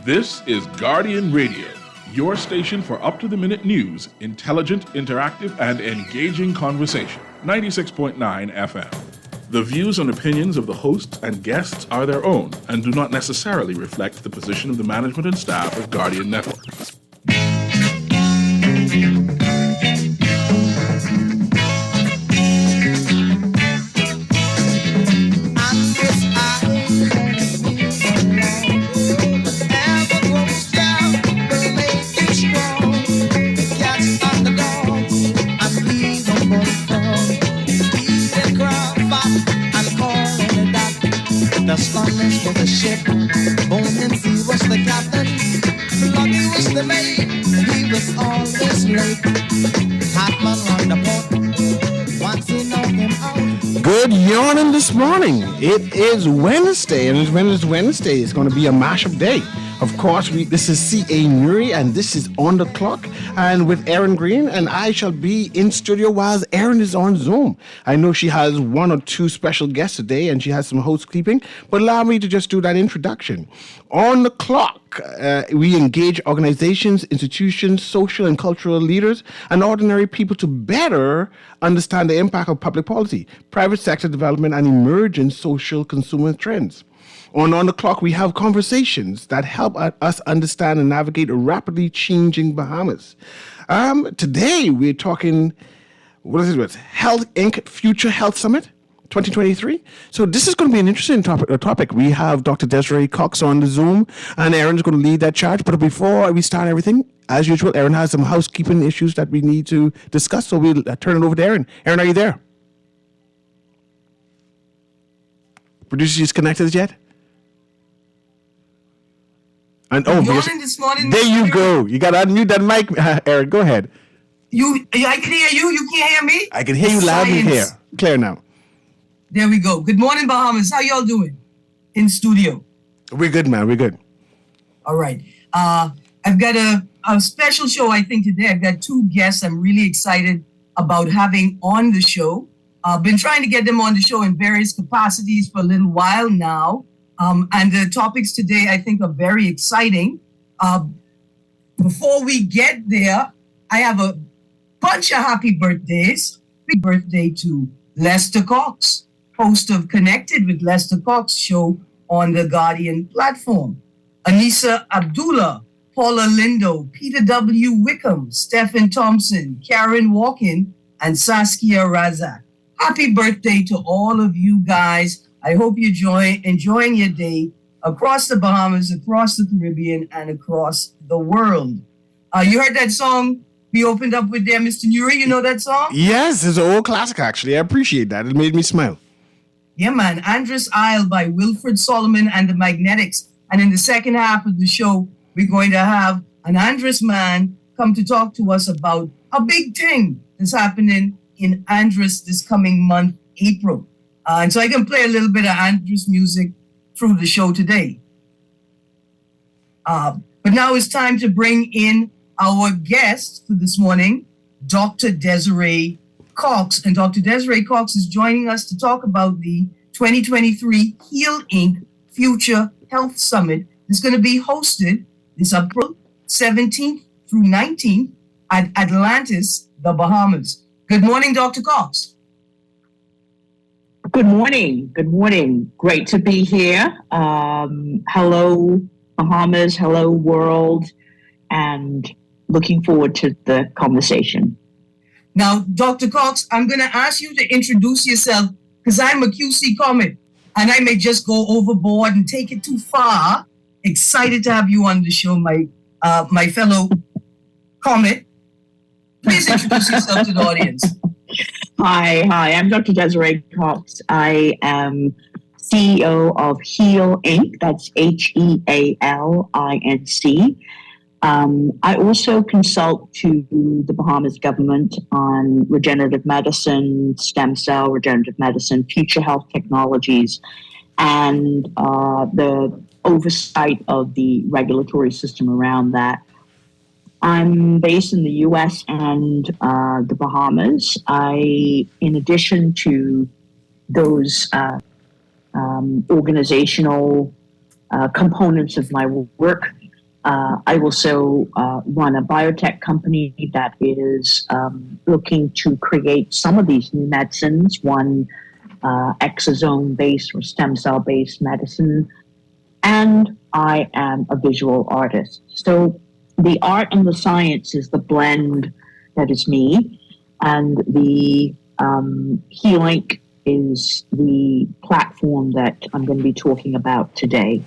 This is Guardian Radio, your station for up-to-the-minute news, intelligent, interactive, and engaging conversation. 96.9 FM. The views and opinions of the hosts and guests are their own and do not necessarily reflect the position of the management and staff of Guardian Network. The Spanish was the ship, Bonancy was the captain, Lucky was the mate, he was always late. Hotman on the port, once he knocked him out. Good yawning this morning. It is Wednesday, and when it's Wednesday, it's going to be a mashup day. Of course, this is C.A. Nuri, and this is On the Clock, and with Erin Greene, and I shall be in studio while Erin is on Zoom. I know she has one or two special guests today, and she has some housekeeping, but allow me to just do that introduction. On the Clock, we engage organizations, institutions, social and cultural leaders, and ordinary people to better understand the impact of public policy, private sector development, and emerging social consumer trends. On the Clock, we have conversations that help us understand and navigate a rapidly changing Bahamas. Today, we're talking, Health Inc. Future Health Summit 2023. So this is going to be an interesting topic. We have Dr. Desiree Cox on the Zoom, and Erin's going to lead that charge. But before we start everything, as usual, Erin has some housekeeping issues that we need to discuss, so we'll turn it over to Erin. Erin, are you there? Producer, is connected yet? And This morning. There you go. You got to unmute that mic, Erin. Go ahead. I can hear you. You can't hear me? I can hear you loud and clear now. There we go. Good morning, Bahamas. How y'all doing in studio? We're good, man. We're good. All right. I've got a special show, I think, today. I've got two guests I'm really excited about having on the show. I've been trying to get them on the show in various capacities for a little while now. And the topics today, I think, are very exciting. Before we get there, I have a bunch of happy birthdays. Happy birthday to Lester Cox, host of Connected with Lester Cox show on the Guardian platform. Anissa Abdullah, Paula Lindo, Peter W. Wickham, Stephen Thompson, Karen Walken, and Saskia Razak. Happy birthday to all of you guys. I hope you're enjoying your day across the Bahamas, across the Caribbean, and across the world. You heard that song we opened up with there, Mr. Nuri? You know that song? Yes, it's an old classic, actually. I appreciate that. It made me smile. Yeah, man. Andress Isle by Wilfred Solomon and the Magnetics. And in the second half of the show, we're going to have an Andress man come to talk to us about a big thing that's happening in Andress this coming month, April. And so I can play a little bit of Andrew's music through the show today. But now it's time to bring in our guest for this morning, Dr. Desiree Cox. And Dr. Desiree Cox is joining us to talk about the 2023 HEAL Inc. Future Health Summit. It's going to be hosted this April 17th through 19th at Atlantis, the Bahamas. Good morning, Dr. Cox. Good morning. Good morning. Great to be here. Hello, Bahamas. Hello, world. And looking forward to the conversation. Now, Dr. Cox, I'm going to ask you to introduce yourself because I'm a QC comet and I may just go overboard and take it too far. Excited to have you on the show, my fellow comet. Please introduce yourself to the audience. Hi, I'm Dr. Desiree Cox. I am CEO of HEAL Inc. That's HEALINC. I also consult to the Bahamas government on regenerative medicine, stem cell regenerative medicine, future health technologies, and the oversight of the regulatory system around that. I'm based in the U.S. and the Bahamas. In addition to those organizational components of my work, I also run a biotech company that is looking to create some of these new medicines, one exosome-based or stem cell-based medicine, and I am a visual artist. So the art and the science is the blend that is me, and the HeLink is the platform that I'm going to be talking about today.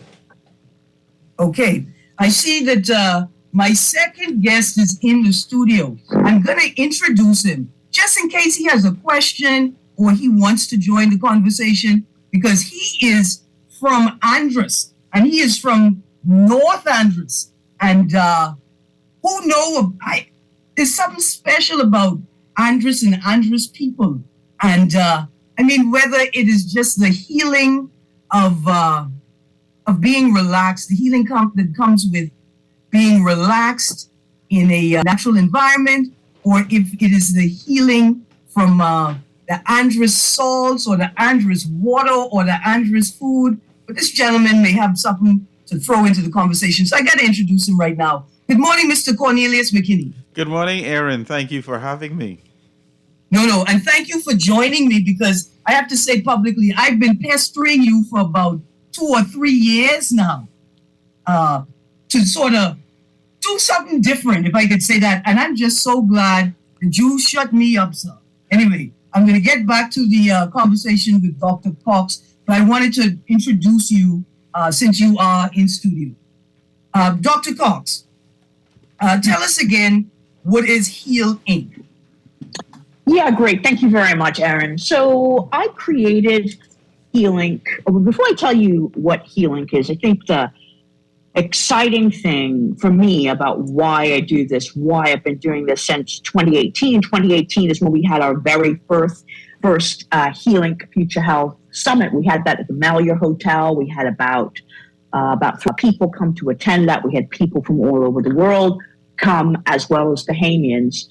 Okay, I see that my second guest is in the studio. I'm going to introduce him just in case he has a question or he wants to join the conversation, because he is from Andros and he is from North Andros. And who know, there's something special about Andros and Andros people. And I mean, whether it is just the healing of being relaxed, the healing that comes with being relaxed in a natural environment, or if it is the healing from the Andros salts or the Andros water or the Andros food. But this gentleman may have something to throw into the conversation. So I got to introduce him right now. Good morning, Mr. Cornelius McKinney. Good morning, Erin. Thank you for having me. No, and thank you for joining me, because I have to say publicly, I've been pestering you for about 2 or 3 years now to sort of do something different, if I could say that. And I'm just so glad that you shut me up, sir. Anyway, I'm going to get back to the conversation with Dr. Cox, but I wanted to introduce you since you are in studio. Dr. Cox, tell us again, what is Heal Inc.? Yeah, great. Thank you very much, Erin. So I created HeLink. Before I tell you what HeLink is, I think the exciting thing for me about why I do this, why I've been doing this since 2018. 2018 is when we had our very first HeLink Future Health Summit. We had that at the Mallier Hotel. We had about 3 people come to attend that. We had people from all over the world come, as well as Bahamians.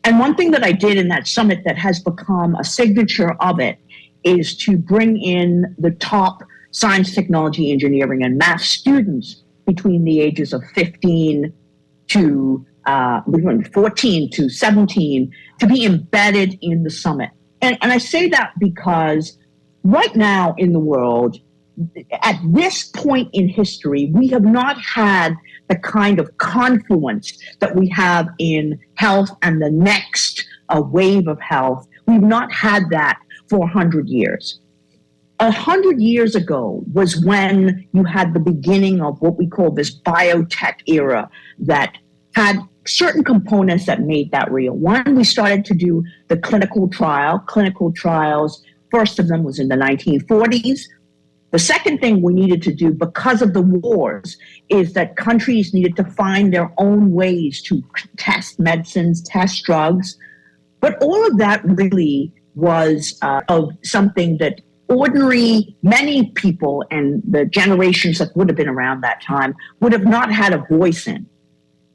And one thing that I did in that summit that has become a signature of it is to bring in the top science, technology, engineering, and math students between the ages of 14 to 17 to be embedded in the summit. And I say that because right now in the world, at this point in history, we have not had the kind of confluence that we have in health and the next wave of health. We've not had that for 100 years. 100 years ago was when you had the beginning of what we call this biotech era that had certain components that made that real. One, we started to do the clinical trials. First of them was in the 1940s. The second thing we needed to do because of the wars is that countries needed to find their own ways to test medicines, test drugs. But all of that really was of something that many people and the generations that would have been around that time would have not had a voice in.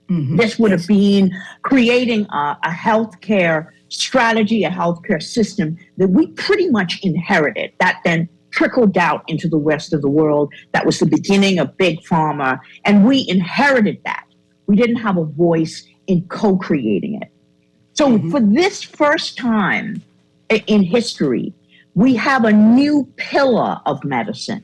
Mm-hmm. This would have been creating a healthcare strategy, a healthcare system that we pretty much inherited, that then trickled out into the rest of the world. That was the beginning of Big Pharma, and we inherited that. We didn't have a voice in co-creating it. So for this first time in history, we have a new pillar of medicine.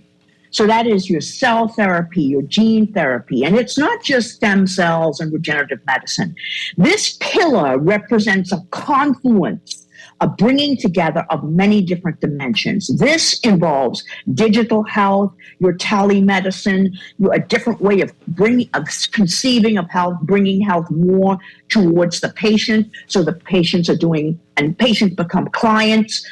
So that is your cell therapy, your gene therapy, and it's not just stem cells and regenerative medicine. This pillar represents a confluence, a bringing together of many different dimensions. This involves digital health, your telemedicine, a different way of conceiving of health, bringing health more towards the patient, so the patients patients become clients.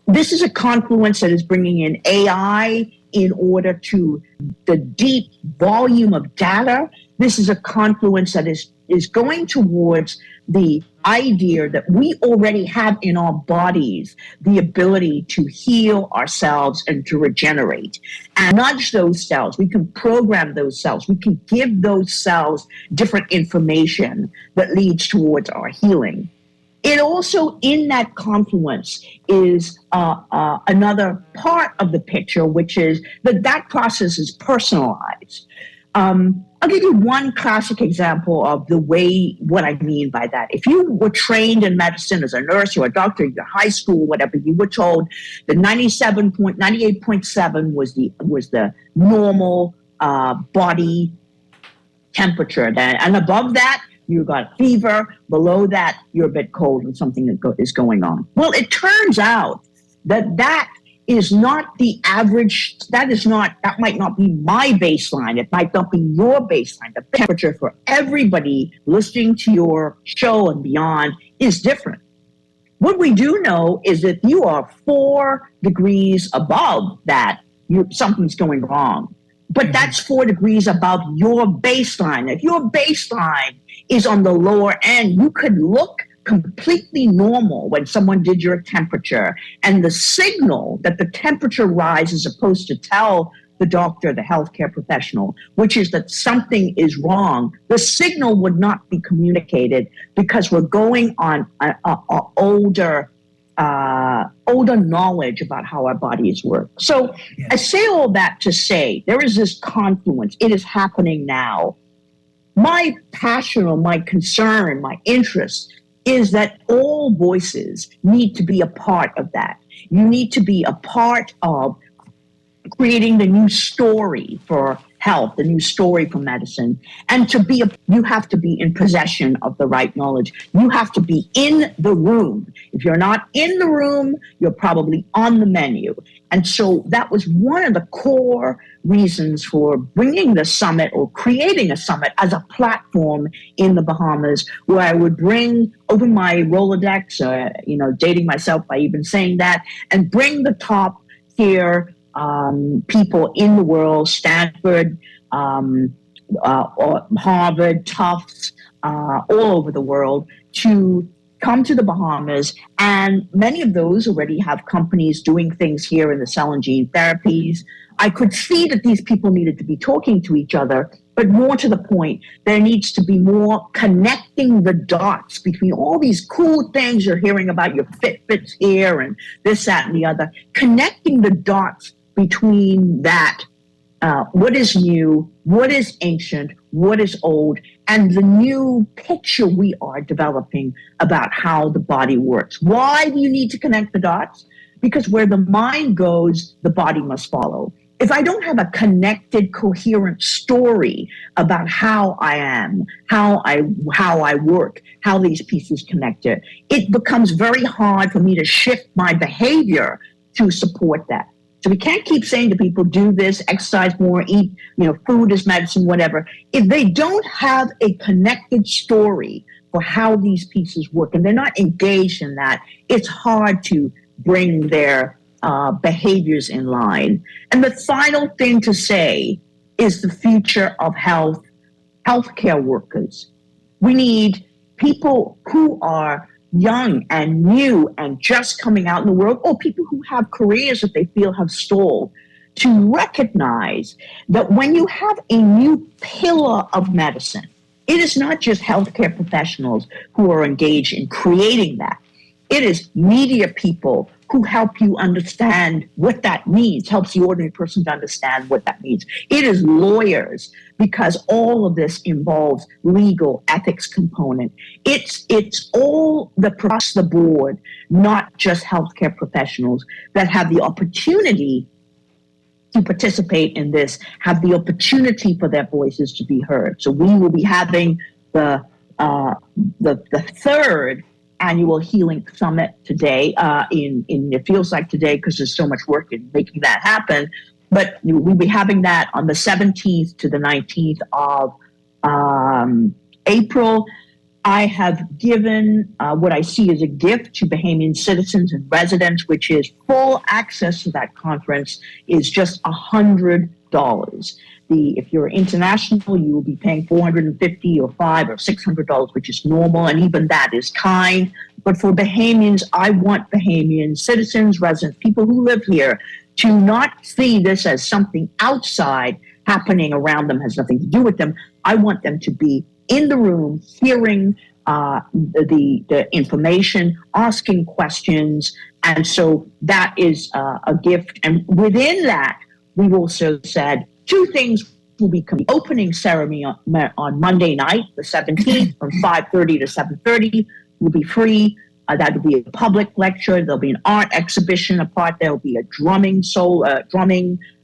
This is a confluence that is bringing in AI in order to the deep volume of data. This is a confluence that is going towards the idea that we already have in our bodies the ability to heal ourselves and to regenerate and nudge those cells. We can program those cells. We can give those cells different information that leads towards our healing. It also, in that confluence, is another part of the picture, which is that process is personalized. I'll give you one classic example of what I mean by that. If you were trained in medicine as a nurse or a doctor in your high school, whatever, you were told that 98.7 was the normal body temperature. And above that, you got fever. Below that, you're a bit cold and something is going on. Well, it turns out that is not the average. That might not be my baseline. It might not be your baseline. The temperature for everybody listening to your show and beyond is different. What we do know is that you are 4 degrees above that, something's going wrong. But that's 4 degrees above your baseline. If your baseline is on the lower end, you could look completely normal when someone did your temperature. And the signal that the temperature rise is supposed to tell the doctor, the healthcare professional, which is that something is wrong, the signal would not be communicated because we're going on older knowledge about how our bodies work. So I say all that to say there is this confluence. It is happening now. My passion or my concern, my interest is that all voices need to be a part of that. You need to be a part of creating the new story for health, the new story for medicine. And you have to be in possession of the right knowledge. You have to be in the room. If you're not in the room, you're probably on the menu. And so that was one of the core reasons for bringing the summit or creating a summit as a platform in the Bahamas, where I would open my Rolodex, dating myself by even saying that, and bring the top tier people in the world, Stanford, Harvard, Tufts, all over the world, to come to the Bahamas. And many of those already have companies doing things here in the cell and gene therapies. I could see that these people needed to be talking to each other, but more to the point, there needs to be more connecting the dots between all these cool things you're hearing about, your Fitbits here and this, that, and the other, connecting the dots between that, what is new, what is ancient, what is old, and the new picture we are developing about how the body works. Why do you need to connect the dots? Because where the mind goes, the body must follow. If I don't have a connected, coherent story about how I am, how I work, how these pieces connect it becomes very hard for me to shift my behavior to support that. So we can't keep saying to people, do this, exercise more, eat, food is medicine, whatever. If they don't have a connected story for how these pieces work and they're not engaged in that, it's hard to bring their behaviors in line. And the final thing to say is the future of healthcare workers. We need people who are young and new and just coming out in the world, or people who have careers that they feel have stalled, to recognize that when you have a new pillar of medicine, it is not just healthcare professionals who are engaged in creating that. It is media people who help you understand what that means, helps the ordinary person to understand what that means. It is lawyers, because all of this involves legal ethics component. It's all across the board, not just healthcare professionals that have the opportunity to participate in this, have the opportunity for their voices to be heard. So we will be having the third annual Healing Summit today. It feels like today because there's so much work in making that happen. But we'll be having that on the 17th to the 19th of April. I have given what I see as a gift to Bahamian citizens and residents, which is full access to that conference is just $100. If you're international, you will be paying $450 or $500 or $600, which is normal, and even that is kind. But for Bahamians, I want Bahamian citizens, residents, people who live here, to not see this as something outside happening around them, has nothing to do with them. I want them to be in the room, hearing the information, asking questions. And so that is a gift. And within that, we've also said two things will be the opening ceremony on Monday night, the 17th, from 5:30 to 7:30. Will be free. That will be a public lecture. There'll be an art exhibition apart. There'll be a drumming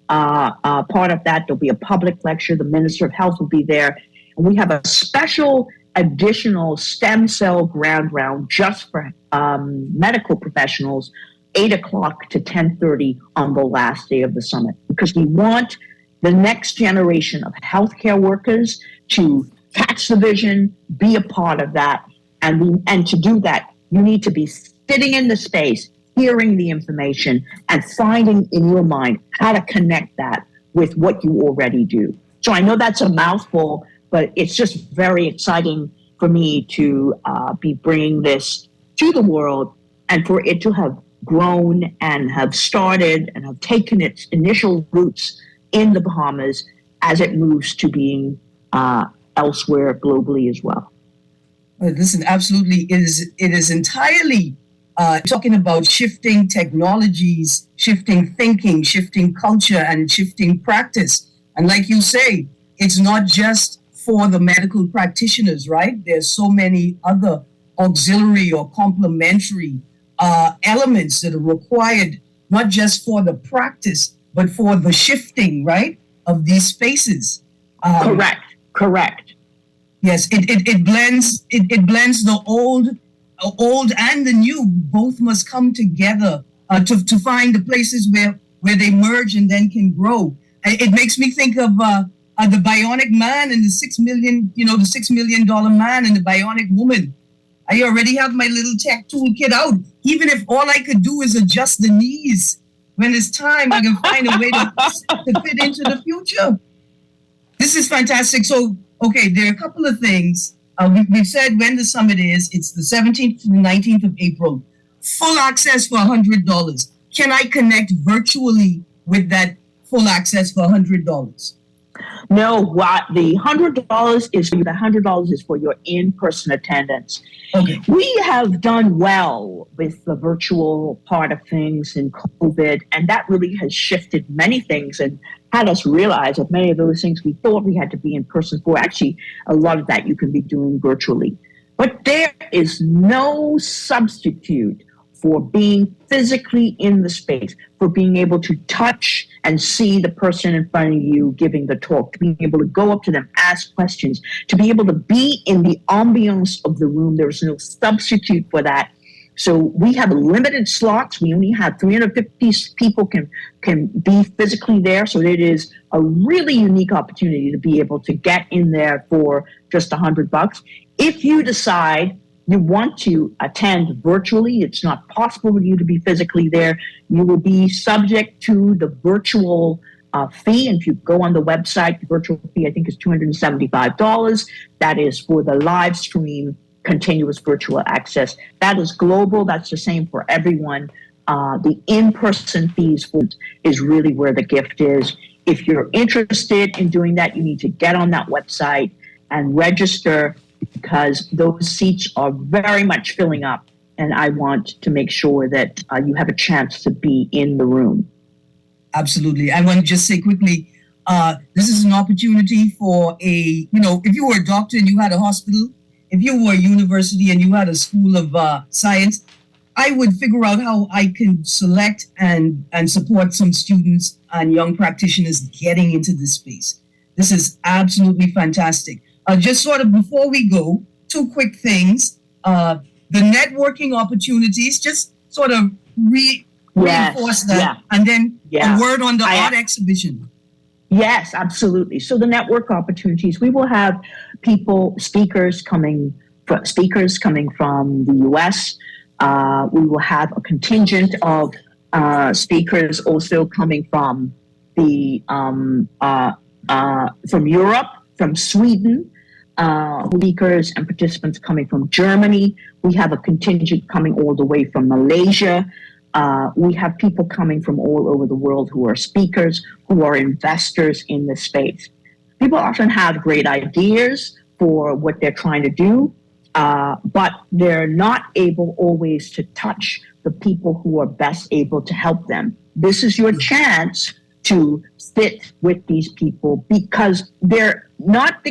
part of that. There'll be a public lecture. The Minister of Health will be there. And we have a special additional stem cell ground round just for medical professionals, 8 o'clock to 10:30 on the last day of the summit, because we want the next generation of healthcare workers to catch the vision, be a part of that. And to do that, you need to be sitting in the space, hearing the information, and finding in your mind how to connect that with what you already do. So I know that's a mouthful, but it's just very exciting for me to be bringing this to the world, and for it to have grown and have started and have taken its initial roots in the Bahamas as it moves to being elsewhere globally as well. Listen, absolutely, it is entirely talking about shifting technologies, shifting thinking, shifting culture, and shifting practice. And like you say, it's not just for the medical practitioners, right? There's so many other auxiliary or complementary elements that are required, not just for the practice, but for the shifting, right, of these spaces. Correct. Yes, it blends the old and the new. Both must come together to find the places where they merge and then can grow. It makes me think of the Bionic Man and the $6 million man and the Bionic Woman. I already have my little tech toolkit out. Even if all I could do is adjust the knees, when it's time, I can find a way to fit into the future. This is fantastic. So, okay, there are a couple of things. We've said when the summit is. It's the 17th to the 19th of April. Full access for $100. Can I connect virtually with that full access for $100? No, what the $100 is, the $100 is for your in-person attendance. Okay. We have done well with the virtual part of things in COVID, and that really has shifted many things and had us realize that many of those things we thought we had to be in person for, actually, a lot of that you can be doing virtually. But there is no substitute for being physically in the space, for being able to touch and see the person in front of you giving the talk, to being able to go up to them, ask questions, to be able to be in the ambiance of the room. There's no substitute for that. So we have limited slots. We only have 350 people can be physically there. So it is a really unique opportunity to be able to get in there for just $100. If you decide you want to attend virtually, it's not possible for you to be physically there, you will be subject to the virtual fee. And if you go on the website, the virtual fee, I think, is $275. That is for the live stream continuous virtual access. That is global. That's the same for everyone. The in-person fees is really where the gift is. If you're interested in doing that, you need to get on that website and register, because those seats are very much filling up, and I want to make sure that you have a chance to be in the room. Absolutely. I want to just say quickly, this is an opportunity for if you were a doctor and you had a hospital, if you were a university and you had a school of science, I would figure out how I can select and support some students and young practitioners getting into this space. This is absolutely fantastic. Just sort of before we go, two quick things. The networking opportunities, just sort of reinforce that. Yeah. And then a word on the art exhibition. Yes, absolutely. So the network opportunities, we will have speakers coming from the U.S. We will have a contingent of speakers also coming from from Europe, from Sweden. Speakers and participants coming from Germany. We have a contingent coming all the way from Malaysia. We have people coming from all over the world who are speakers, who are investors in this space. People often have great ideas for what they're trying to do, but they're not able always to touch the people who are best able to help them. This is your chance to sit with these people because they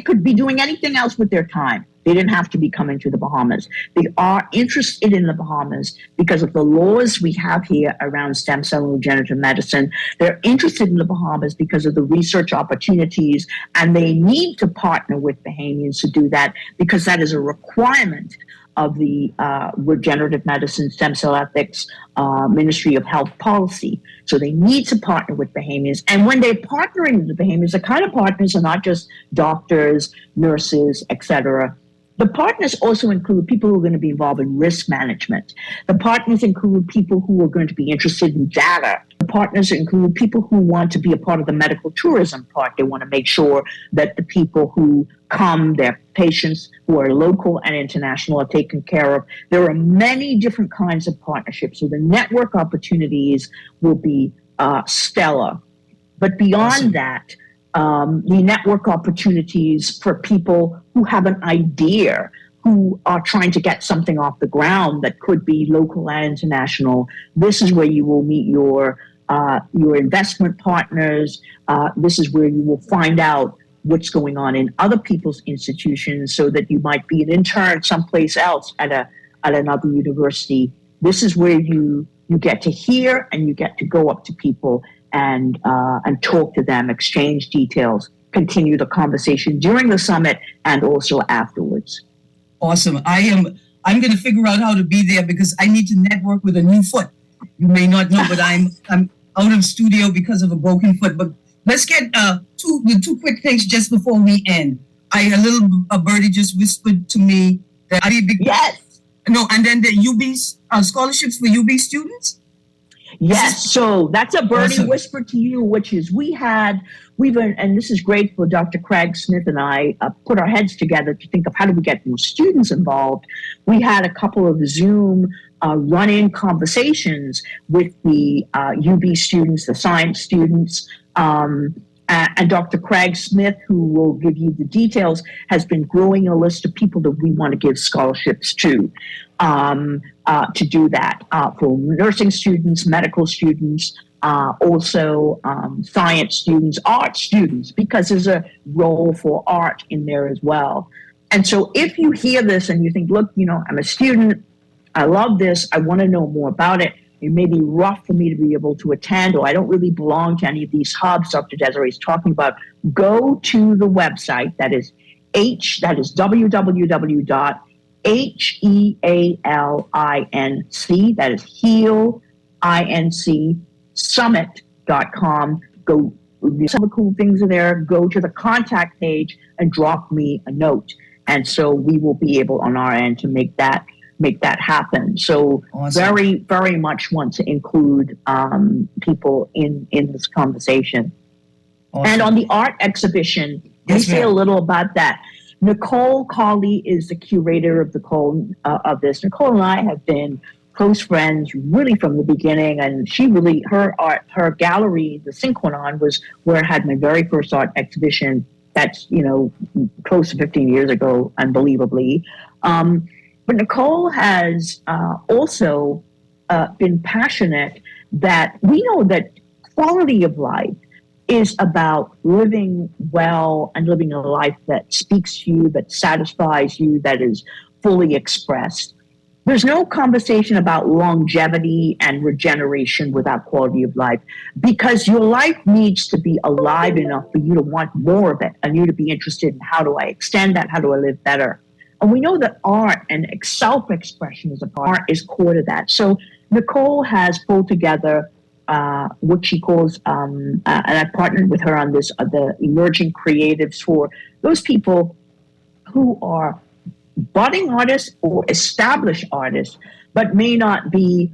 could be doing anything else with their time. They didn't have to be coming to the Bahamas. They are interested in the Bahamas because of the laws we have here around stem cell and regenerative medicine. They're interested in the Bahamas because of the research opportunities, and they need to partner with Bahamians to do that because that is a requirement of the Regenerative Medicine Stem Cell Ethics Ministry of Health Policy. So they need to partner with Bahamians. And when they're partnering with the Bahamians, the kind of partners are not just doctors, nurses, etc. The partners also include people who are going to be involved in risk management. The partners include people who are going to be interested in data. The partners include people who want to be a part of the medical tourism part. They want to make sure that the people who come, their patients who are local and international, are taken care of. There are many different kinds of partnerships. So the network opportunities will be stellar. But beyond that, the network opportunities for people who have an idea, who are trying to get something off the ground that could be local and international. This is where you will meet your investment partners. This is where you will find out what's going on in other people's institutions, so that you might be an intern someplace else at another university. This is where you get to hear and you get to go up to people and talk to them, exchange details, continue the conversation during the summit and also afterwards. Awesome. I'm going to figure out how to be there because I need to network with a new foot. You may not know, but I'm out of studio because of a broken foot. But let's get two quick things just before we end. A birdie just whispered to me that yes. No, and then the UB scholarships for UB students. Yes, so that's a birdie awesome. Whisper to you, which is and this is great for Dr. Craig Smith and I put our heads together to think of how do we get more students involved. We had a couple of Zoom run-in conversations with the UB students, the science students, and Dr. Craig Smith, who will give you the details, has been growing a list of people that we want to give scholarships to do that for nursing students, medical students, also science students, art students, because there's a role for art in there as well. And so if you hear this and you think, look, I'm a student, I love this, I want to know more about it, it may be rough for me to be able to attend, or I don't really belong to any of these hubs Dr. Desiree is talking about, go to the website that is www.HEALINC, that is HEAL, INC, summit.com. Go, some of the cool things are there. Go to the contact page and drop me a note. And so we will be able on our end to make that happen. So awesome. Very, very much want to include people in this conversation. Awesome. And on the art exhibition, let me say a little about that. Nicole Colley is the curator of this. Nicole and I have been close friends really from the beginning, and her gallery, the Synchronon, was where I had my very first art exhibition. That's close to 15 years ago, unbelievably. But Nicole has also been passionate that we know that quality of life is about living well and living a life that speaks to you, that satisfies you, that is fully expressed. There's no conversation about longevity and regeneration without quality of life, because your life needs to be alive enough for you to want more of it and you to be interested in how do I extend that, how do I live better. And we know that art and self-expression as a part is core to that. So Nicole has pulled together what she calls, and I partnered with her on this, the emerging creatives for those people who are budding artists or established artists, but may not be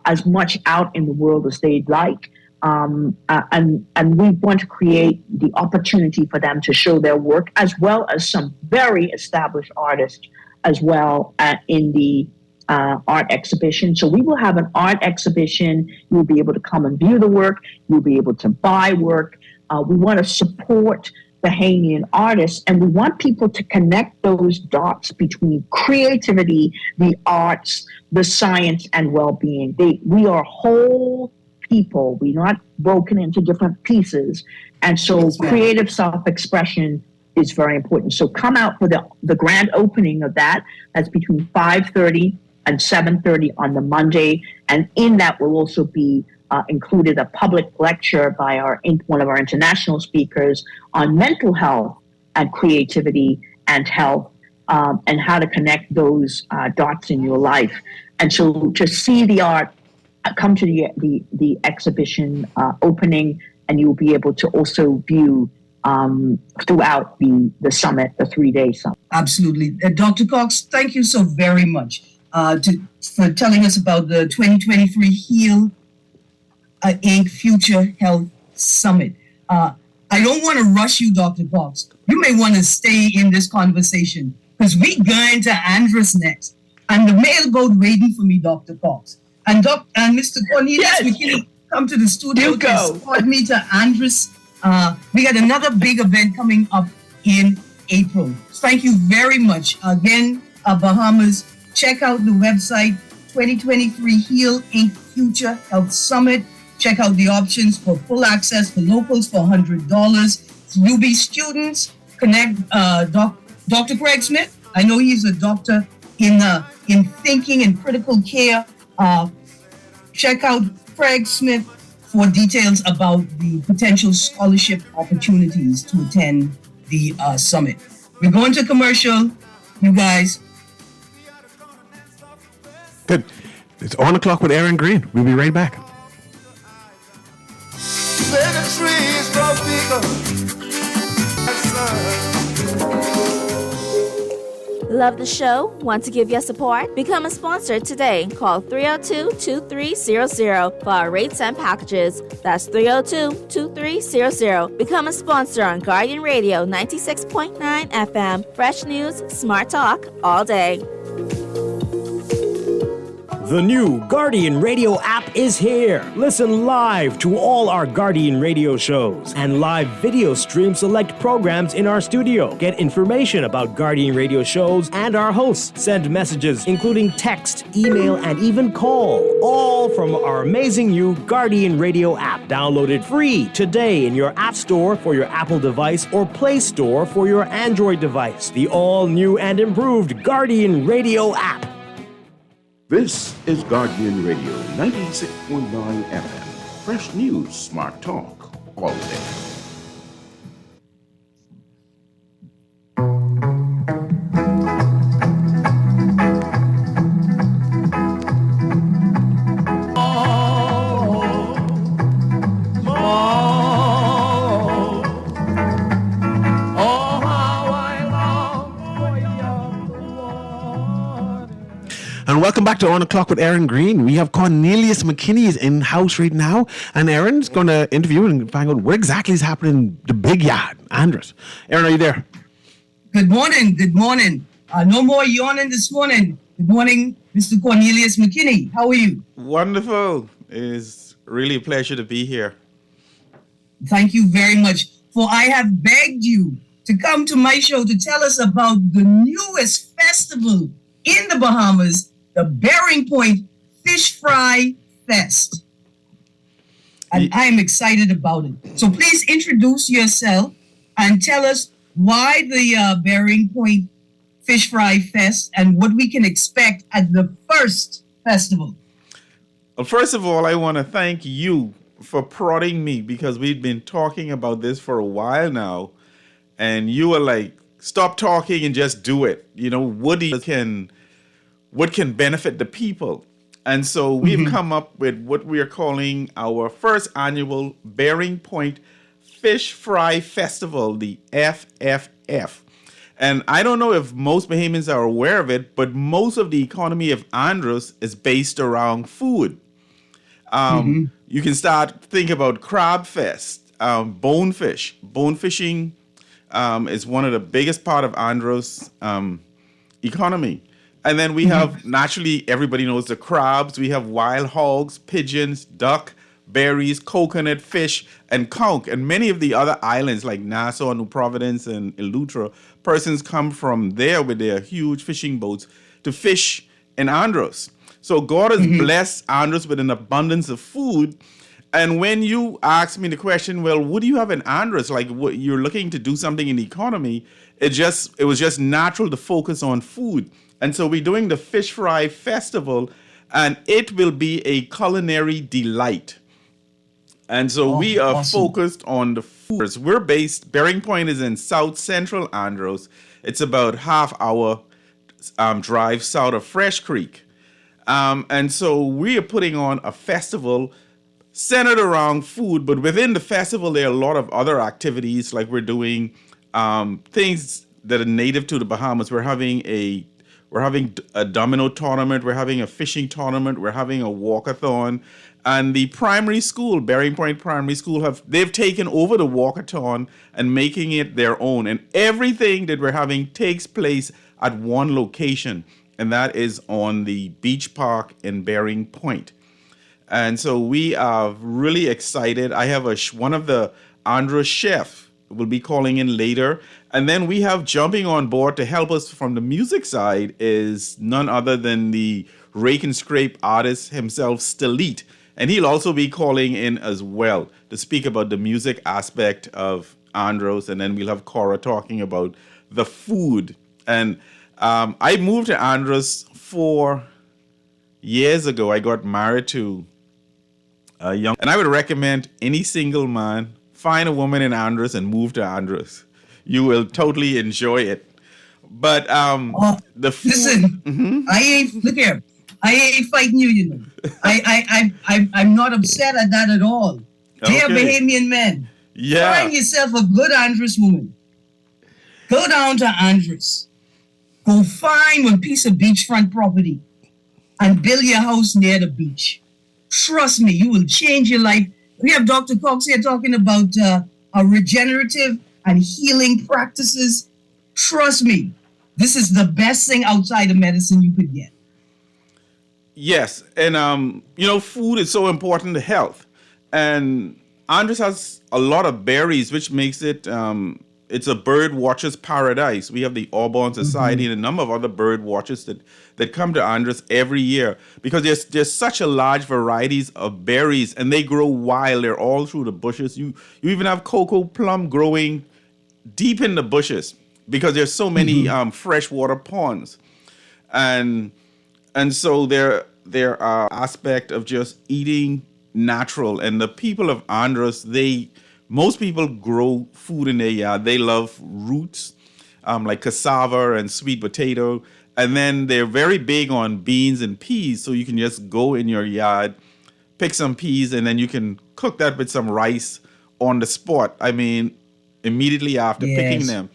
as much out in the world as they'd like. And we want to create the opportunity for them to show their work, as well as some very established artists as well in the art exhibition. So we will have an art exhibition. You'll be able to come and view the work. You'll be able to buy work. We want to support Bahamian artists, and we want people to connect those dots between creativity, the arts, the science, and well-being. We are whole people. We're not broken into different pieces. And so Yes, ma'am. creative self-expression is very important. So come out for the grand opening of that. That's between 5:30 and 7:30 on the Monday. And in that will also be included a public lecture by one of our international speakers on mental health and creativity and health, and how to connect those dots in your life. And so to see the art, come to the exhibition opening, and you'll be able to also view throughout the summit, the 3-day summit. Absolutely. Dr. Cox, thank you so very much for telling us about the 2023 HEAL Inc. Future Health Summit. I don't want to rush you, Dr. Cox. You may want to stay in this conversation because we're going to Andros next. And the mailboat waiting for me, Dr. Cox. And Mr. Cornelius McKinney, come to the studio to escort me to Andros. We got another big event coming up in April. Thank you very much. Again, Bahamas, check out the website, 2023 HEAL Inc. Future Health Summit. Check out the options for full access for locals for $100. UB students, connect Dr. Craig Smith. I know he's a doctor in thinking and critical care. Check out Craig Smith for details about the potential scholarship opportunities to attend the summit. We're going to commercial, you guys. Good. It's On the Clock with Erin Greene. We'll be right back. Where the trees grow bigger. Love the show? Want to give your support? Become a sponsor today. Call 302-2300 for our rates and packages. That's 302-2300. Become a sponsor on Guardian Radio 96.9 FM. Fresh news, smart talk, all day. The new Guardian Radio app is here. Listen live to all our Guardian Radio shows and live video stream select programs in our studio. Get information about Guardian Radio shows and our hosts. Send messages including text, email, and even call. All from our amazing new Guardian Radio app. Download it free today in your App Store for your Apple device or Play Store for your Android device. The all-new and improved Guardian Radio app. This is Guardian Radio 96.9 FM. Fresh news, smart talk, all day. And welcome back to On the Clock with Erin Greene. We have Cornelius McKinney is in house right now, and Erin's going to interview and find out what exactly is happening in the big yard, Andros. Erin, are you there? Good morning. Good morning. No more yawning this morning. Good morning, Mr. Cornelius McKinney. How are you? Wonderful. It's really a pleasure to be here. Thank you very much. For I have begged you to come to my show to tell us about the newest festival in the Bahamas, the Bearing Point Fish Fry Fest. And I'm excited about it. So please introduce yourself and tell us why the Bearing Point Fish Fry Fest and what we can expect at the first festival. Well, first of all, I want to thank you for prodding me because we've been talking about this for a while now. And you were like, stop talking and just do it. You know, what can benefit the people? And so we've come up with what we are calling our first annual Bearing Point Fish Fry Festival, the FFF. And I don't know if most Bahamians are aware of it, but most of the economy of Andros is based around food. You can start thinking about Crab Fest, bonefish. Bonefishing is one of the biggest part of Andros' economy. And then we have, naturally, everybody knows the crabs. We have wild hogs, pigeons, duck, berries, coconut, fish, and conch. And many of the other islands like Nassau, New Providence, and Eleuthera, persons come from there with their huge fishing boats to fish in Andros. So God has blessed Andros with an abundance of food. And when you ask me the question, well, what do you have in Andros? Like, what, you're looking to do something in the economy. It was just natural to focus on food. And so we're doing the Fish Fry Festival, and it will be a culinary delight. And so we are awesome. focused on the food. We're based, Bearing Point is in South Central Andros. It's about half-hour drive south of Fresh Creek. And so we are putting on a festival centered around food, but within the festival, there are a lot of other activities. Like we're doing things that are native to the Bahamas. We're having a domino tournament. We're having a fishing tournament. We're having a walkathon. And the primary school, Bearing Point Primary School, they've taken over the walkathon and making it their own. And everything that we're having takes place at one location, and that is on the beach park in Bearing Point. And so we are really excited. I have one of the Andros chef will be calling in later. And then we have jumping on board to help us from the music side is none other than the rake and scrape artist himself, Stalit. And he'll also be calling in as well to speak about the music aspect of Andros. And then we'll have Cora talking about the food. And I moved to Andros 4 years ago. I got married to a young, and I would recommend any single man find a woman in Andros and move to Andros. You will totally enjoy it. But the food, listen, look here. I ain't fighting you, you know. I'm not upset at that at all. Dear Bahamian men, find yourself a good Andros woman. Go down to Andros. Go find one piece of beachfront property and build your house near the beach. Trust me, you will change your life. We have Dr. Cox here talking about regenerative and healing practices. Trust me, this is the best thing outside of medicine you could get. Yes, and food is so important to health, and Andros has a lot of berries, which makes it it's a bird watcher's paradise. We have the Audubon Society and a number of other bird watchers that come to Andros every year because there's such a large varieties of berries, and they grow wild. They're all through the bushes. You even have cocoa plum growing deep in the bushes because there's so many freshwater ponds, and so there are aspect of just eating natural. And the people of Andros, most people grow food in their yard. They love roots like cassava and sweet potato. And then they're very big on beans and peas. So you can just go in your yard, pick some peas, and then you can cook that with some rice on the spot. I mean, immediately after picking them.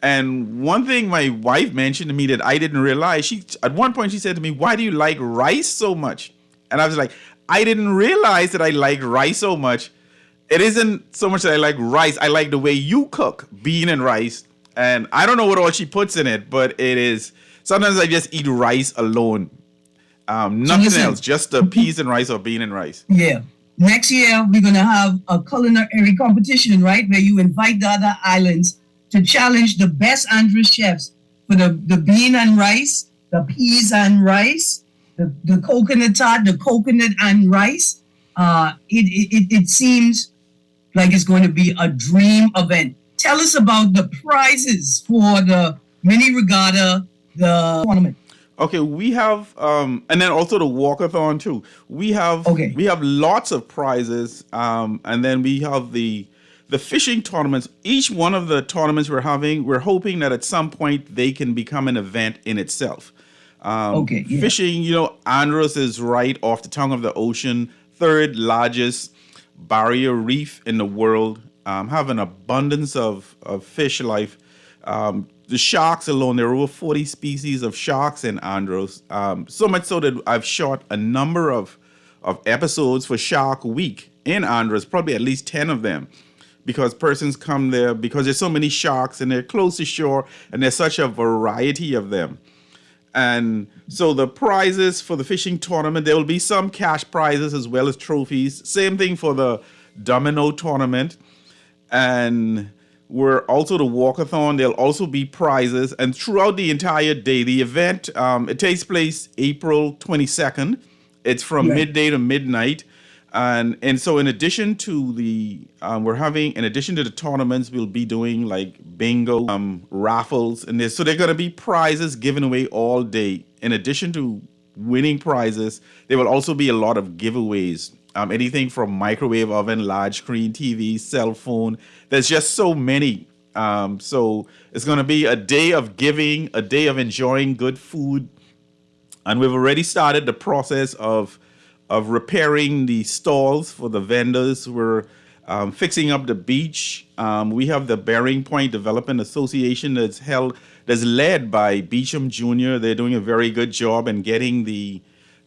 And one thing my wife mentioned to me that I didn't realize, at one point she said to me, "Why do you like rice so much?" And I was like, I didn't realize that I like rice so much. It isn't so much that I like rice. I like the way you cook bean and rice. And I don't know what all she puts in it, but it is, sometimes I just eat rice alone. Nothing else, just the peas and rice or bean and rice. Yeah. Next year, we're going to have a culinary competition, right? Where you invite the other islands to challenge the best Andros chefs for the bean and rice, the peas and rice, the coconut tart, the coconut and rice. It seems like it's going to be a dream event. Tell us about the prizes for the mini regatta, the tournament. Okay, we have, and then also the walkathon too. We have lots of prizes, and then we have the fishing tournaments. Each one of the tournaments we're hoping that at some point they can become an event in itself. Fishing, Andros is right off the tongue of the ocean, third largest barrier reef in the world, have an abundance of fish life. The sharks alone, there are over 40 species of sharks in Andros. So much so that I've shot a number of episodes for Shark Week in Andros, probably at least 10 of them, because persons come there because there's so many sharks and they're close to shore and there's such a variety of them. And so the prizes for the fishing tournament, there will be some cash prizes as well as trophies. Same thing for the domino tournament. And we're also the walkathon. There'll also be prizes. And throughout the entire day, the event, it takes place April 22nd. It's from midday to midnight. And so in addition to the tournaments, we'll be doing like bingo, raffles, and so they're going to be prizes given away all day. In addition to winning prizes, there will also be a lot of giveaways. Anything from microwave oven, large screen TV, cell phone. There's just so many. So it's going to be a day of giving, a day of enjoying good food. And we've already started the process of repairing the stalls for the vendors. We're fixing up the beach. We have the Bearing Point Development Association that's led by Beecham Jr. They're doing a very good job in getting the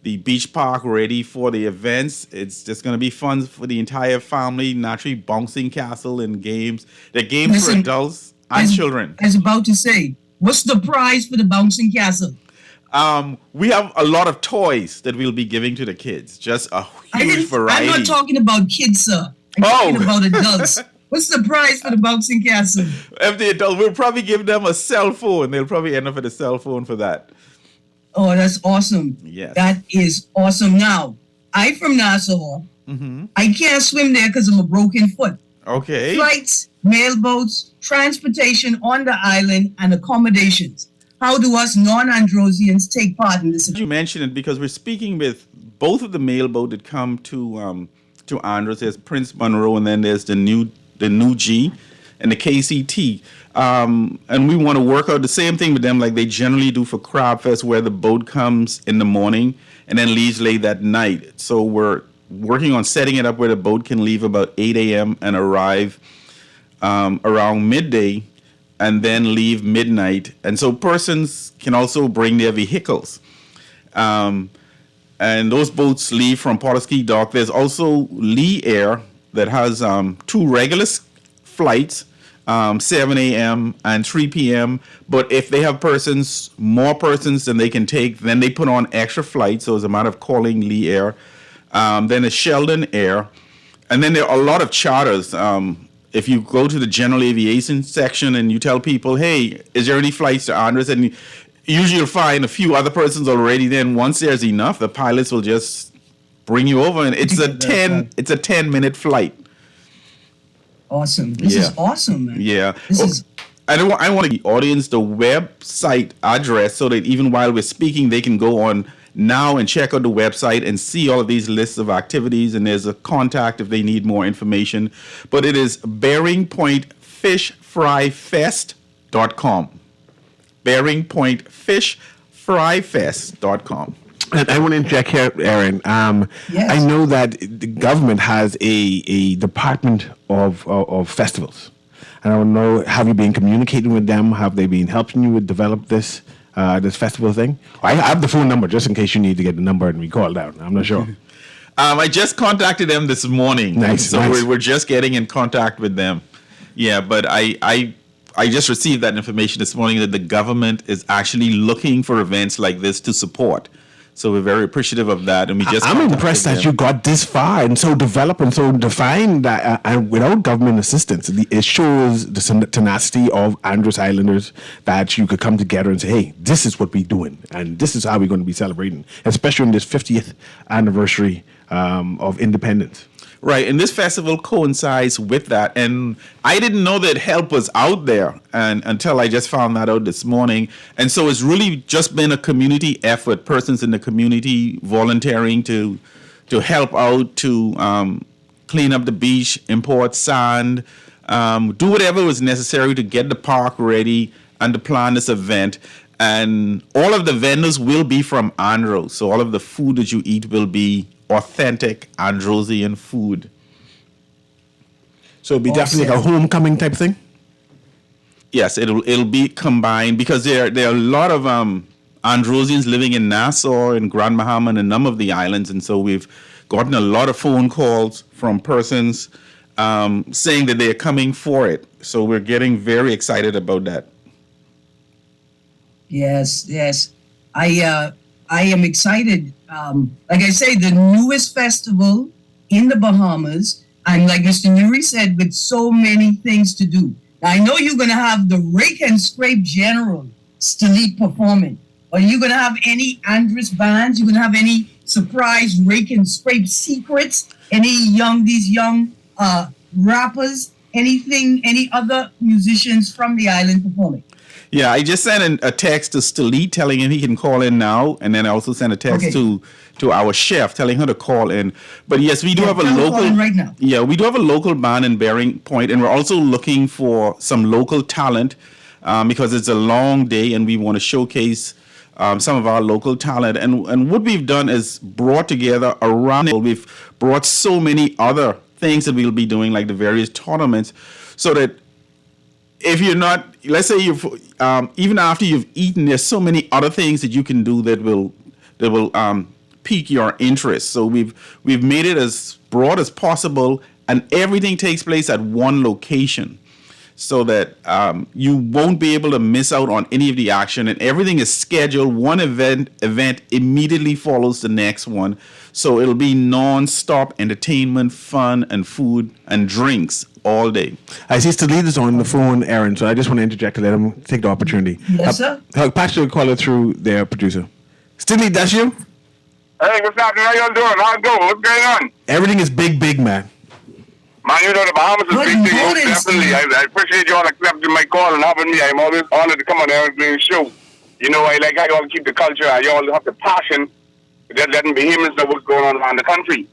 beach park ready for the events. It's just going to be fun for the entire family. Naturally, bouncing castle and games. The games for adults and children. I was about to say, what's the prize for the bouncing castle? We have a lot of toys that we'll be giving to the kids. Just a huge variety. I'm not talking about kids, sir. I'm talking about adults. What's the prize for the bouncing castle? If the adults, we'll probably give them a cell phone. They'll probably end up with a cell phone for that. Oh, that's awesome. Yes. That is awesome. Now, I'm from Nassau. Mm-hmm. I can't swim there because I'm a broken foot. Okay. Flights, mailboats, transportation on the island, and accommodations. How do us non-Androsians take part in this? You mentioned it because we're speaking with both of the mailboat that come to Andros. There's Prince Monroe, and then there's the new G and the KCT. And we want to work out the same thing with them like they generally do for Crab Fest, where the boat comes in the morning and then leaves late that night. So we're working on setting it up where the boat can leave about 8 a.m. and arrive around midday, and then leave midnight. And so persons can also bring their vehicles. And those boats leave from Potterski Dock. There's also Lee Air that has 2 regular flights, 7 a.m. and 3 p.m. But if they have more persons than they can take, then they put on extra flights. So it's a matter of calling Lee Air. Then there's Sheldon Air. And then there are a lot of charters. If you go to the general aviation section and you tell people, hey, is there any flights to Andros? And usually you'll find a few other persons already. Then once there's enough, the pilots will just bring you over, and it's a 10-minute flight. Awesome. This is awesome, man. Yeah. I want the audience the website address so that even while we're speaking, they can go on now and check out the website and see all of these lists of activities, and there's a contact if they need more information. But it is bearingpointfishfryfest.com. bearingpointfishfryfest.com. And I want to interject here, Erin. Yes. I know that the government has a department of festivals. I don't know, have you been communicating with them? Have they been helping you with develop this festival thing? I have the phone number just in case you need to get the number and we call down. I'm not sure. I just contacted them this morning. Nice. We're just getting in contact with them. Yeah, but I just received that information this morning that the government is actually looking for events like this to support. So we're very appreciative of that, and I'm impressed that you got this far and so developed and so defined that, and without government assistance, it shows the tenacity of Andros Islanders that you could come together and say, "Hey, this is what we're doing, and this is how we're going to be celebrating," especially on this 50th anniversary of independence. Right, and this festival coincides with that, and I didn't know that help was out there until I just found that out this morning. And so it's really just been a community effort, persons in the community volunteering to help out, to clean up the beach, import sand, do whatever was necessary to get the park ready and to plan this event. And all of the vendors will be from Andros, so all of the food that you eat will be authentic Androsian food. So it'll be definitely like a homecoming type thing? Yes, it'll be combined because there are a lot of Androsians living in Nassau and Grand Bahama and a number of the islands, and so we've gotten a lot of phone calls from persons saying that they're coming for it. So we're getting very excited about that. Yes. I am excited. Like I say, the newest festival in the Bahamas, and like Mr. Nuri said, with so many things to do. Now, I know you're going to have the Rake and Scrape General Stalit performing. Are you going to have any Andros bands? You going to have any surprise Rake and Scrape secrets these young rappers, any other musicians from the island performing? Yeah, I just sent a text to Stalit telling him he can call in now, and then I also sent a text to our chef telling her to call in. But yes, we do have a local right now. Yeah, we do have a local band in Bearing Point, and we're also looking for some local talent because it's a long day, and we want to showcase some of our local talent. And what we've done is brought together around. We've brought so many other things that we'll be doing, like the various tournaments, so that if you're not, let's say you've even after you've eaten, there's so many other things that you can do that will pique your interest. So we've made it as broad as possible, and everything takes place at one location, so that you won't be able to miss out on any of the action, and everything is scheduled. One event immediately follows the next one, so it'll be non-stop entertainment, fun, and food and drinks all day. I see Stalit is on the phone, Erin, so I just want to interject to let him take the opportunity. Yes, sir. Patch the caller through their producer. Stalit, that's you? Hey, what's happening? How y'all doing? How's it going? What's going on? Everything is big, man. Man, you know the Bahamas is big thing, most definitely. I appreciate y'all accepting my call and having me. I'm always honored to come on Erin Greene's show. You know, I like how y'all keep the culture and y'all have the passion that letting Bahamians know what's going on around the country.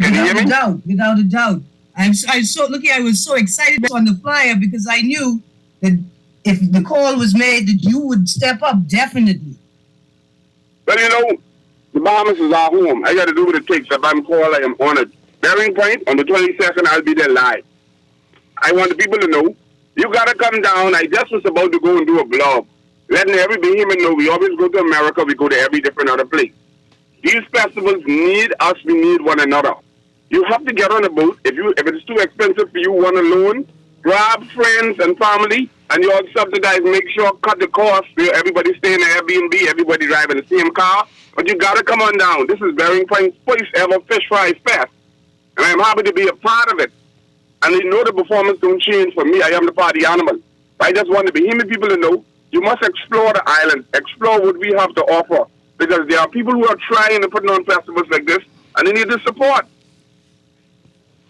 Can you hear me? Without a doubt. I was so excited on the flyer because I knew that if the call was made that you would step up, definitely. Well, you know, the Bahamas is our home. I got to do what it takes. If I'm called, I am honored. Bearing Point, on the 22nd, I'll be there live. I want the people to know, you got to come down. I just was about to go and do a blog, letting every Bahamian know we always go to America, we go to every different other place. These festivals need us, we need one another. You have to get on a boat. If it's too expensive for you, one alone, grab friends and family, and you all subsidize, make sure, cut the cost. Everybody stay in the Airbnb, everybody driving the same car. But you got to come on down. This is Bearing Point's first ever Fish Fry Fest. And I'm happy to be a part of it. And you know the performance don't change for me. I am the party animal. I just want the Bahamian people to know, you must explore the island, explore what we have to offer. Because there are people who are trying to put on festivals like this, and they need the support.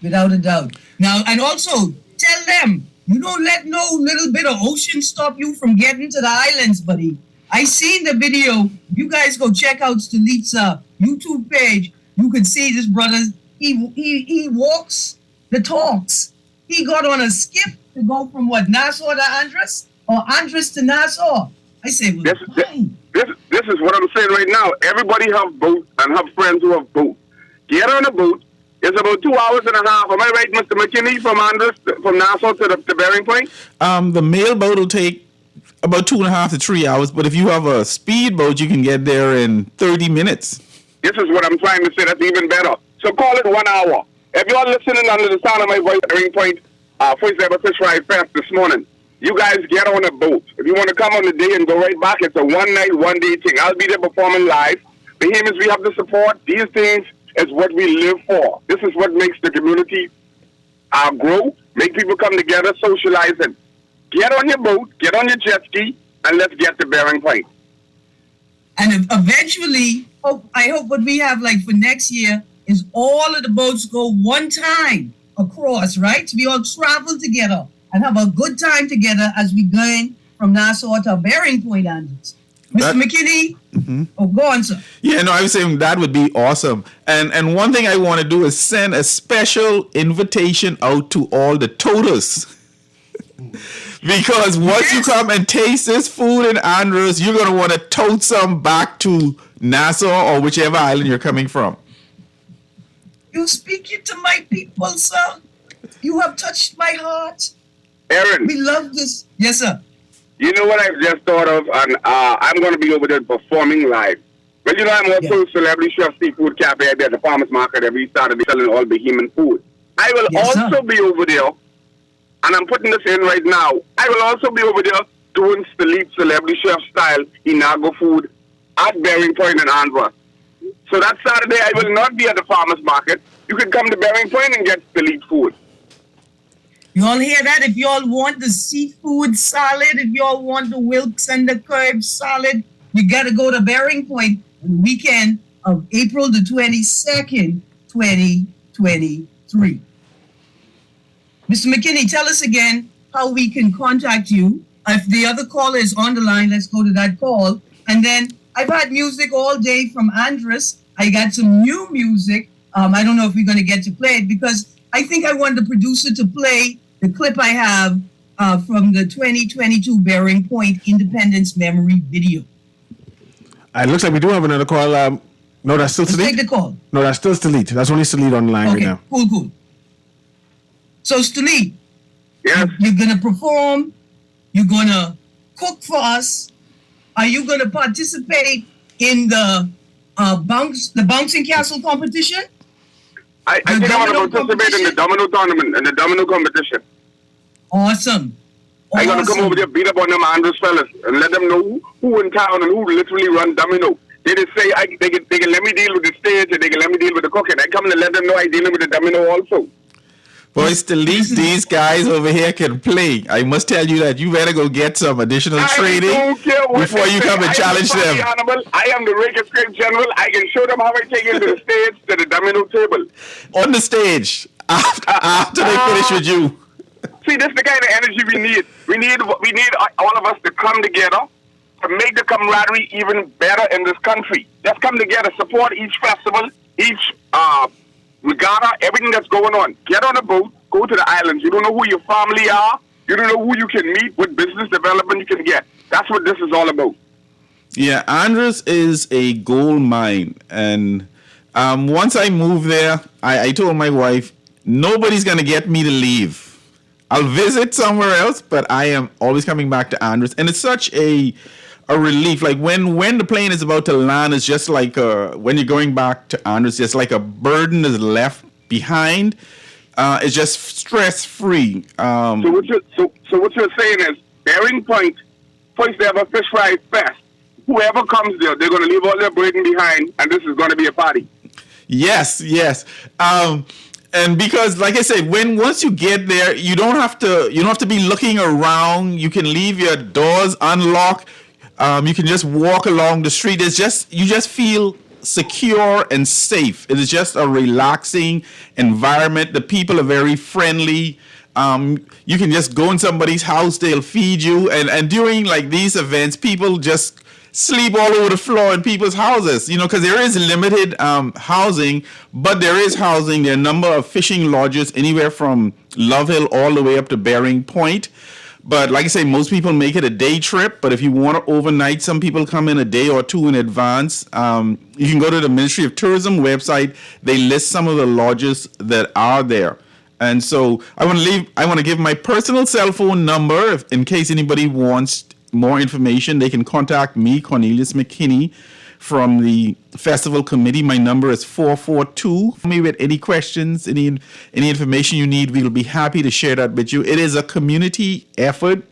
Without a doubt. Now, and also, tell them, you don't let no little bit of ocean stop you from getting to the islands, buddy. I seen the video. You guys go check out Stalit's YouTube page. You can see this brother. He walks the talks. He got on a skip to go from Nassau to Andros, or Andros to Nassau. I say, well, this is what I'm saying right now. Everybody have boats and have friends who have boats. Get on a boat. It's about 2 hours and a half. Am I right, Mr. McKinney, from Nassau to the Bearing Point? The mail boat will take about 2.5 to 3 hours, but if you have a speedboat, you can get there in 30 minutes. This is what I'm trying to say. That's even better. So call it 1 hour. If you're listening under the sound of my voice, Bearing Point, first ever Fish Fry Fest this morning, you guys get on a boat. If you want to come on the day and go right back, it's a one night, 1 day thing. I'll be there performing live. Bahamians, we have to support. These things is what we live for. This is what makes the community grow, make people come together, socializing. Get on your boat, get on your jet ski, and let's get to Bearing Point. And eventually, I hope what we have like for next year is all of the boats go one time across, right? So we all travel together and have a good time together as we going from Nassau to Bearing Point, Andrews. Mr. McKinney? Mm-hmm. Oh, go on, sir. Yeah, no, I was saying that would be awesome. And one thing I want to do is send a special invitation out to all the toters. Because once you come and taste this food in Andros, you're going to want to tote some back to Nassau or whichever island you're coming from. You speaking to my people, sir. You have touched my heart. Erin. We love this. Yes, sir. You know what I've just thought of? And I'm going to be over there performing live. But you know, I'm also a celebrity chef seafood cafe at the farmers market every Saturday selling all Bahamian food. I will also be over there, and I'm putting this in right now, I will also be over there doing Stalit celebrity chef style Inago food at Bearing Point and Andros. So that Saturday, I will not be at the farmers market. You can come to Bearing Point and get Stalit food. You all hear that? If you all want the seafood salad, if you all want the Wilkes and the Curb salad, you got to go to Bearing Point on the weekend of April the 22nd, 2023. Mr. McKinney, tell us again how we can contact you. If the other caller is on the line, let's go to that call. And then I've had music all day from Andres. I got some new music. I don't know if we're going to get to play it because I think I want the producer to play the clip I have from the 2022 Bearing Point Independence Memory video. It looks like we do have another call. No, that's still Let's Stalit. take the call. No, that's still Stalit. That's only Stalit on the line right Okay, now. cool. So, Stalit, Yes. you're going to perform. You're going to cook for us. Are you going to participate in the bouncing castle competition? I think I want to participate in the domino tournament and the domino competition. Awesome. I'm going to come over there, beat up on them Andres fellas, and let them know who in town and who literally run domino. They just say they can let me deal with the stage and they can let me deal with the cooking. I come to let them know I dealing with the domino also. Boys, the least these guys over here can play. I must tell you that you better go get some additional training before you come and challenge them. I am the Record Script General. I can show them how I take it to the stage, to the domino table. On the stage, after they finish with you. See, this is the kind of energy we need. We need all of us to come together to make the camaraderie even better in this country. Let's come together, support each festival, each regatta, everything that's going on. Get on a boat, go to the islands. You don't know who your family are. You don't know who you can meet, what business development you can get. That's what this is all about. Yeah, Andres is a gold mine. And once I moved there, I told my wife, nobody's going to get me to leave. I'll visit somewhere else, but I am always coming back to Andres. And it's such a relief. Like when the plane is about to land, it's just like when you're going back to Andres, it's like a burden is left behind. It's just stress-free. So what you're saying is, Bearing Point, first ever Fish Fry Fest. Whoever comes there, they're going to leave all their burden behind, and this is going to be a party. Yes. And because, like I said, once you get there, you don't have to be looking around. You can leave your doors unlocked. You can just walk along the street. You just feel secure and safe. It is just a relaxing environment. The people are very friendly. You can just go in somebody's house, they'll feed you. And during like these events, people just sleep all over the floor in people's houses, because there is limited housing, but there is housing. There are a number of fishing lodges anywhere from Love Hill all the way up to Bearing Point. But like I say, most people make it a day trip. But if you want to overnight, some people come in a day or two in advance. You can go to the Ministry of Tourism website. They list some of the lodges that are there. And so I want to give my personal cell phone number in case anybody wants more information. They can contact me, Cornelius McKinney, from the festival committee. My number is 442. Me with any questions, any information you need, we'll be happy to share that with you. It is a community effort.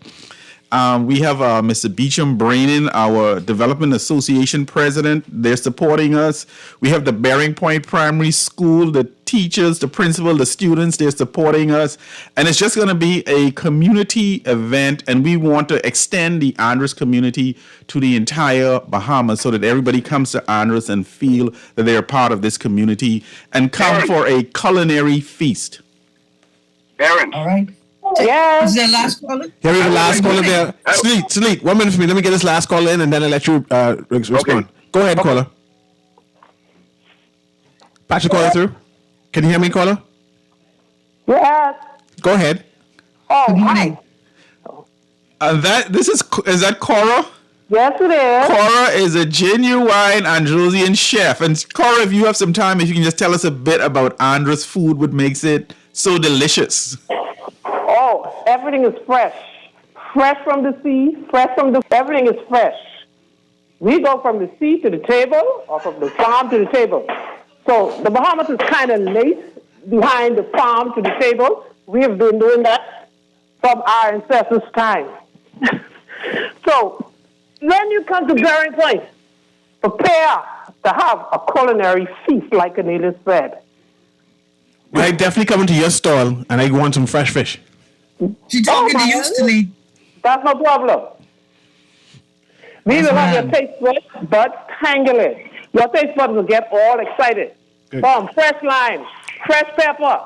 We have Mr. Beecham Brainan, our Development Association president. They're supporting us. We have the Bearing Point Primary School, the teachers, the principal, the students, they're supporting us. And it's just going to be a community event. And we want to extend the Andres community to the entire Bahamas so that everybody comes to Andres and feel that they're part of this community and come for a culinary feast. Erin. All right. Yes. Is there a last caller? Yeah, we have a last caller there. Sleep. 1 minute for me. Let me get this last caller in, and then I'll let you respond. Okay. Go ahead, caller. Patch your caller through. Can you hear me, caller? Yes. Go ahead. Oh, Good morning. Is that Cora? Yes, it is. Cora is a genuine Androsian chef. And Cora, if you have some time, if you can just tell us a bit about Andres food, what makes it so delicious. Oh, everything is fresh. Fresh from the sea, everything is fresh. We go from the sea to the table, or from the farm to the table. So the Bahamas is kind of late behind the farm to the table. We have been doing that from our ancestors' time. So when you come to Bearing Point, prepare to have a culinary feast, like Cornelius said. I definitely coming to your stall, and I want some fresh fish. She talking to you, Stalit. That's no problem. We will have your taste buds tangle it. Your taste buds will get all excited. Good. Boom, fresh lime, fresh pepper.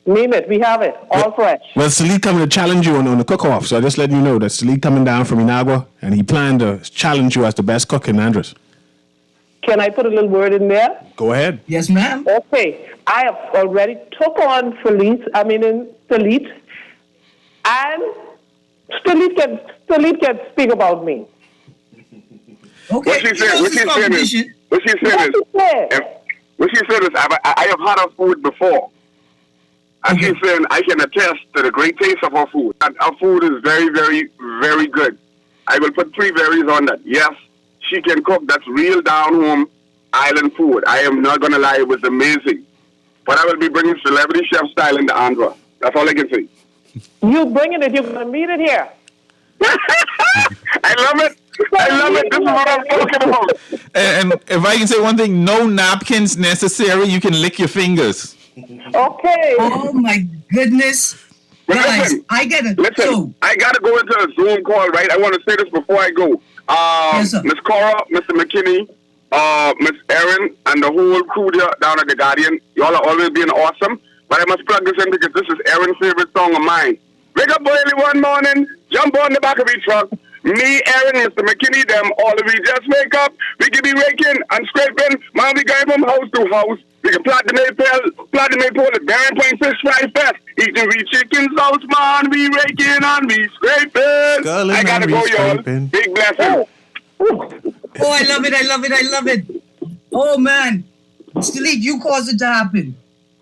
Name it, we have it, all fresh. Well, Salik coming to challenge you on the cook-off, so I just letting you know that Salik coming down from Inagua, and he planned to challenge you as the best cook in Andros. Can I put a little word in there? Go ahead. Yes, ma'am. Okay, I have already took on Salit, and Salit can speak about me. Okay. What she said is, I have had her food before. And she's saying I can attest to the great taste of her food. And her food is very, very, very good. I will put 3 berries on that. Yes, she can cook. That's real down-home island food. I am not going to lie. It was amazing. But I will be bringing celebrity chef style into Andhra. That's all I can say. You bringing it. You're going to meet it here. I love it. I love it. This is what I'm talking about. And if I can say one thing, no napkins necessary. You can lick your fingers. Okay. Oh my goodness. Guys, Listen, I gotta I gotta go into a Zoom call, right? I want to say this before I go. Yes, sir. Miss Cora, Mr. McKinney, Miss Erin, and the whole crew there down at the Guardian. Y'all are always being awesome. But I must plug this in because this is Erin's favorite song of mine. Wake up early one morning, jump on the back of the truck. Me, Erin, Mr. McKinney, them, all of you just wake up. We can be raking and scraping. Man, we going from house to house. We can plot the maypole at Barren Point Fish Fry Fest. Eating we chicken sauce, man. We raking and we scraping. I gotta go, y'all. Big blessing. Oh, I love it. I love it. I love it. Oh, man. Mr. Lee, you caused it to happen.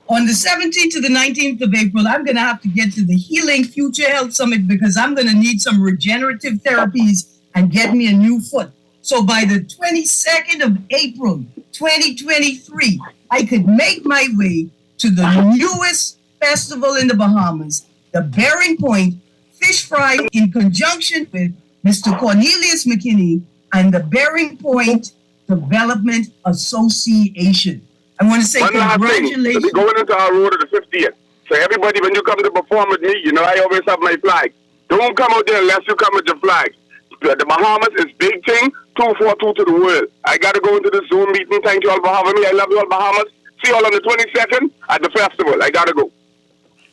On the 17th to the 19th of April, I'm going to have to get to the Healing Future Health Summit because I'm going to need some regenerative therapies and get me a new foot. So by the 22nd of April, 2023, I could make my way to the newest festival in the Bahamas, the Bearing Point Fish Fry, in conjunction with Mr. Cornelius McKinney and the Bearing Point Development Association. I want to say one last congratulations. thing. We're going into our road to the 50th. So everybody, when you come to perform with me, you know I always have my flag. Don't come out there unless you come with your flag. The Bahamas is big thing, 242 to the world. I got to go into the Zoom meeting. Thank you all for having me. I love you all, Bahamas. See you all on the 22nd at the festival. I got to go.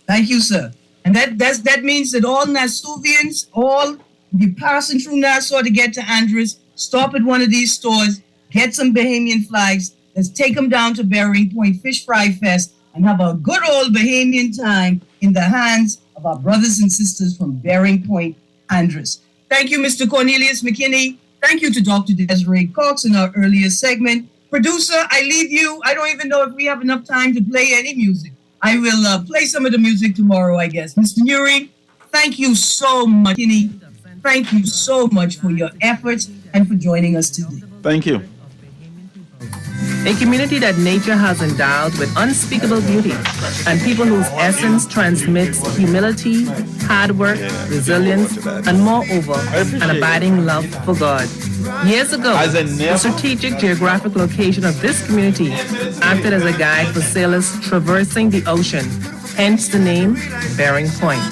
Thank you, sir. And that means that all Nassauvians, all the passing through Nassau to get to Andros, stop at one of these stores, get some Bahamian flags. Let's take them down to Bearing Point Fish Fry Fest and have a good old Bahamian time in the hands of our brothers and sisters from Bearing Point, Andros. Thank you, Mr. Cornelius McKinney. Thank you to Dr. Desiree Cox in our earlier segment. Producer, I leave you. I don't even know if we have enough time to play any music. I will play some of the music tomorrow, I guess. Mr. Nuri, thank you so much, McKinney. Thank you so much for your efforts and for joining us today. Thank you. A community that nature has endowed with unspeakable beauty and people whose essence transmits humility, hard work, resilience, and moreover, an abiding love for God. Years ago, the strategic geographic location of this community acted as a guide for sailors traversing the ocean, hence the name Bearing Point.